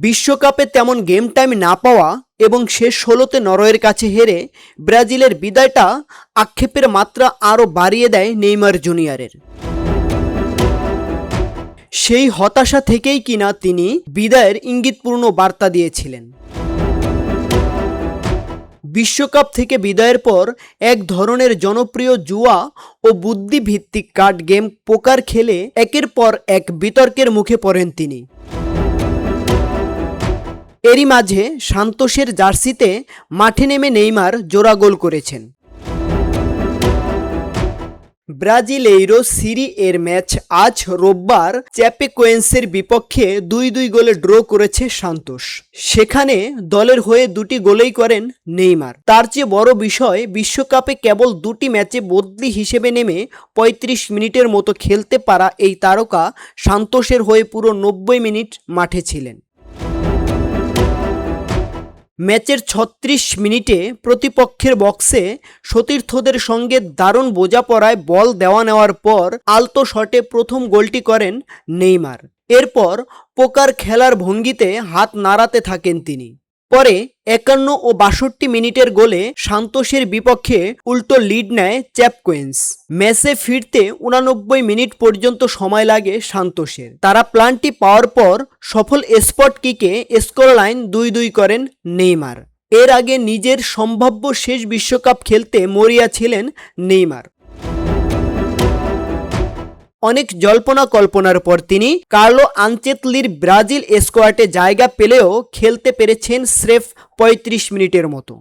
বিশ্বকাপে তেমন game time না পাওয়া এবং শেষ ১৬তে নরওয়ের কাছে হেরে ব্রাজিলের বিদায়টা আক্ষেপের মাত্রা আরও বাড়িয়ে দেয় নেইমার জুনিয়রের। সেই হতাশা থেকেই কিনা তিনি বিদায়ের ইঙ্গিতপূর্ণ বার্তা দিয়েছিলেন। বিশ্বকাপ থেকে বিদায়ের পর এক ধরনের জনপ্রিয় জুয়া ও বুদ্ধিভিত্তিক কার্ড গেম পোকার খেলে একের পর এক বিতর্কের মুখে পড়েন তিনি। এরই মাঝে সান্তোসের জার্সিতে মাঠে নেমে নেইমার জোড়া গোল করেছেন। ব্রাজিলেইরো সিরি এর ম্যাচ আজ রোববার চ্যাপেকোয়েন্সের বিপক্ষে ২-২ গোলে ড্র করেছে সান্তোস। সেখানে দলের হয়ে দুটি গোলই করেন নেইমার। তার চেয়ে বড় বিষয়, বিশ্বকাপে কেবল দুটি ম্যাচে বদলি হিসেবে নেমে ৩৫ মিনিটের মতো খেলতে পারা এই তারকা সান্তোসের হয়ে পুরো ৯০ মিনিট মাঠে ছিলেন। ম্যাচের ৩৬ মিনিটে প্রতিপক্ষের বক্সে সতীর্থদের সঙ্গে দারুণ বোঝাপড়ায় বল দেওয়া নেওয়ার পর আলতো শটে প্রথম গোলটি করেন নেইমার। এরপর পোকার খেলার ভঙ্গিতে হাত নাড়াতে থাকেন তিনি। পরে ৫১ ও ৬২ মিনিটের গোলে সান্তোসের বিপক্ষে উল্টো লিড নেয় চ্যাপকোয়েন্স। ম্যাচে ফিরতে ৮৯ মিনিট পর্যন্ত সময় লাগে সান্তোসের। তারা প্ল্যানটি পাওয়ার পর সফল স্পট কিকে স্কোর লাইন ২-২ করেন নেইমার। এর আগে নিজের সম্ভাব্য শেষ বিশ্বকাপ খেলতে মরিয়া ছিলেন নেইমার। অনেক জল্পনা কল্পনার পর তিনি কার্লো আনচেলত্তির ব্রাজিল স্কোয়াডে জায়গা পেলেও খেলতে পেরেছেন স্রেফ ৩৫ মিনিটের মতো।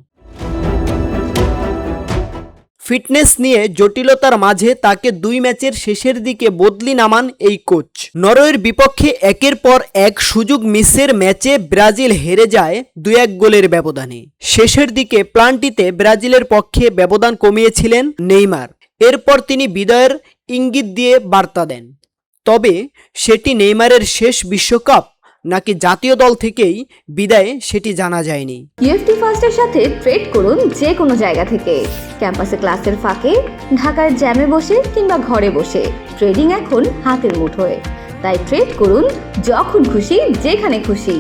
ফিটনেস নিয়ে জটিলতার মাঝে তাকে ২ ম্যাচের শেষের দিকে বদলি নামান এই কোচ। নরওয়ের বিপক্ষে একের পর এক সুযোগ মিসের ম্যাচে ব্রাজিল হেরে যায় ২-১ গোলের ব্যবধানে। শেষের দিকে প্ল্যানটিতে ব্রাজিলের পক্ষে ব্যবধান কমিয়েছিলেন নেইমার। এরপর তিনি বিদায়ের ইঙ্গিত দিয়ে বার্তা দেন। তবে সেটি নেইমারের শেষ বিশ্বকাপ নাকি জাতীয় দল থেকেই বিদায়, সেটি জানা যায়নি। ইএফটি ফার্স্টের সাথে ট্রেড করুন যে কোনো জায়গা থেকে। ক্যাম্পাসে ক্লাসের ফাঁকে, ঢাকার জ্যামে বসে কিংবা ঘরে বসে, ট্রেডিং এখন হাতের মুঠোয়। তাই ট্রেড করুন যখন খুশি, যেখানে খুশি।